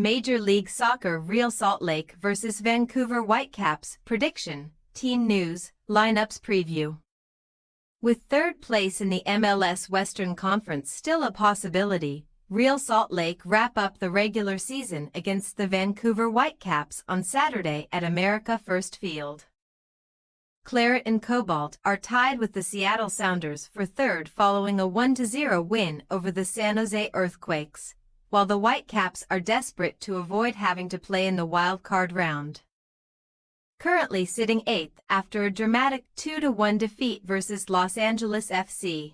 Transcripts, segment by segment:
Major League Soccer Real Salt Lake vs Vancouver Whitecaps prediction, team news, lineups preview. With third place in the MLS Western Conference still a possibility, Real Salt Lake wrap up the regular season against the Vancouver Whitecaps on Saturday at America First Field. Claret and Cobalt are tied with the Seattle Sounders for third following a 1-0 win over the San Jose Earthquakes, while the Whitecaps are desperate to avoid having to play in the wild-card round. Currently sitting 8th after a dramatic 2-1 defeat versus Los Angeles FC.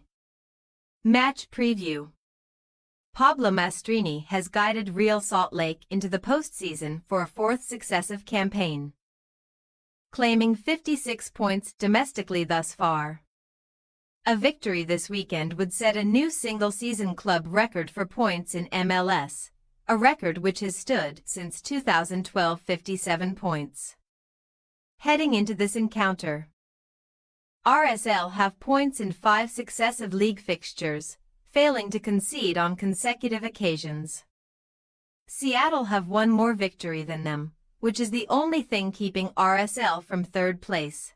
Match preview. Pablo Mastrini has guided Real Salt Lake into the postseason for a fourth successive campaign, claiming 56 points domestically thus far. A victory this weekend would set a new single-season club record for points in MLS, a record which has stood since 2012, 57 points. Heading into this encounter, RSL have points in 5 successive league fixtures, failing to concede on consecutive occasions. Seattle have one more victory than them, which is the only thing keeping RSL from third place,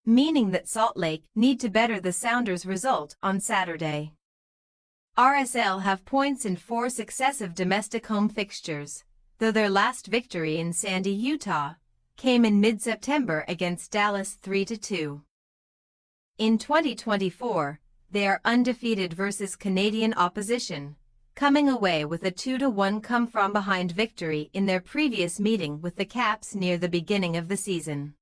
meaning that Salt Lake need to better the Sounders' result on Saturday. RSL have points in 4 successive domestic home fixtures, though their last victory in Sandy, Utah, came in mid-September against Dallas 3-2. In 2024, they are undefeated versus Canadian opposition, coming away with a 2-1 come-from-behind victory in their previous meeting with the Caps near the beginning of the season.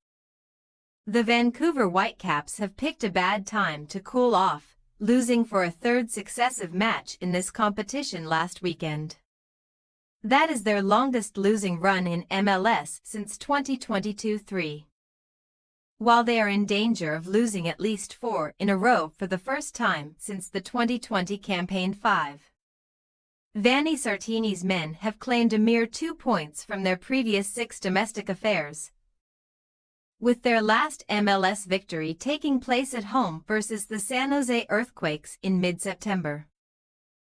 The Vancouver Whitecaps have picked a bad time to cool off, losing for a third successive match in this competition last weekend. That is their longest losing run in MLS since 2022-3. While they are in danger of losing at least 4 in a row for the first time since the 2020 campaign 5. Vanni Sartini's men have claimed a mere 2 points from their previous 6 domestic affairs, with their last MLS victory taking place at home versus the San Jose Earthquakes in mid-September.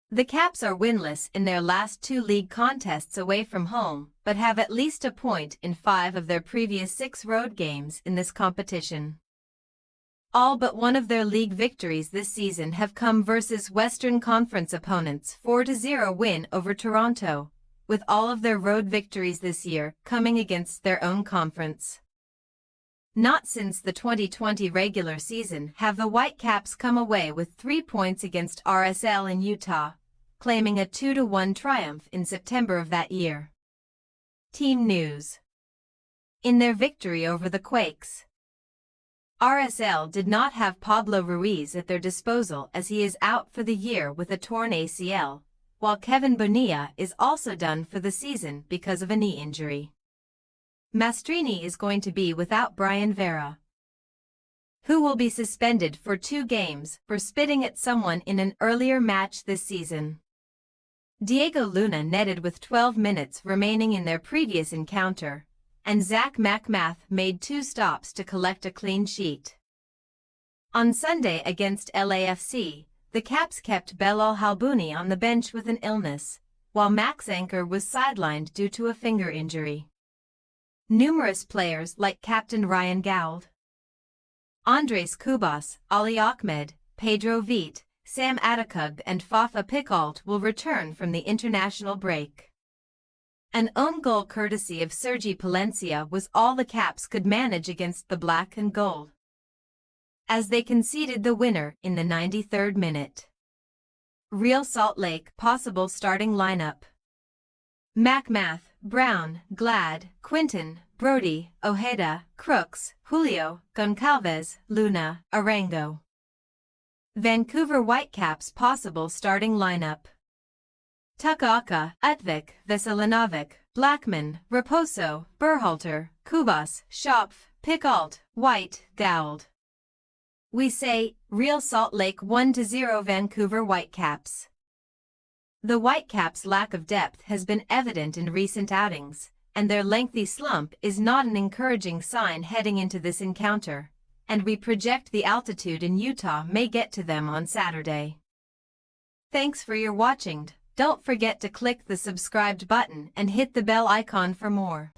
The Caps are winless in their last 2 league contests away from home, but have at least a point in 5 of their previous 6 road games in this competition. All but one of their league victories this season have come versus Western Conference opponents' 4-0 win over Toronto, with all of their road victories this year coming against their own conference. Not since the 2020 regular season have the Whitecaps come away with 3 points against RSL in Utah, claiming a 2-1 triumph in September of that year. Team news. In their victory over the Quakes, RSL did not have Pablo Ruiz at their disposal as he is out for the year with a torn ACL, while Kevin Bonilla is also done for the season because of a knee injury. Mastrini is going to be without Brian Vera, who will be suspended for 2 games for spitting at someone in an earlier match this season. Diego Luna netted with 12 minutes remaining in their previous encounter, and Zach McMath made 2 stops to collect a clean sheet. On Sunday against LAFC, the Caps kept Belal Halbouni on the bench with an illness, while Max Anchor was sidelined due to a finger injury. Numerous players like Captain Ryan Gould, Andres Cubas, Ali Ahmed, Pedro Vite, Sam Adekug and Fafa Picault will return from the international break. An own goal courtesy of Sergi Palencia was all the Caps could manage against the Black and Gold, as they conceded the winner in the 93rd minute. Real Salt Lake possible starting lineup: McMath, Brown, Glad, Quinton, Brody, Ojeda, Crooks, Julio, Goncalves, Luna, Arango. Vancouver Whitecaps possible starting lineup: Tukaka, Utvik, Veselinovic, Blackman, Raposo, Berhalter, Kubas, Schopf, Picault, White, Gould. We say, Real Salt Lake 1-0 Vancouver Whitecaps. The Whitecaps' lack of depth has been evident in recent outings, and their lengthy slump is not an encouraging sign heading into this encounter, and we project the altitude in Utah may get to them on Saturday. Thanks for your watching. Don't forget to click the subscribed button and hit the bell icon for more.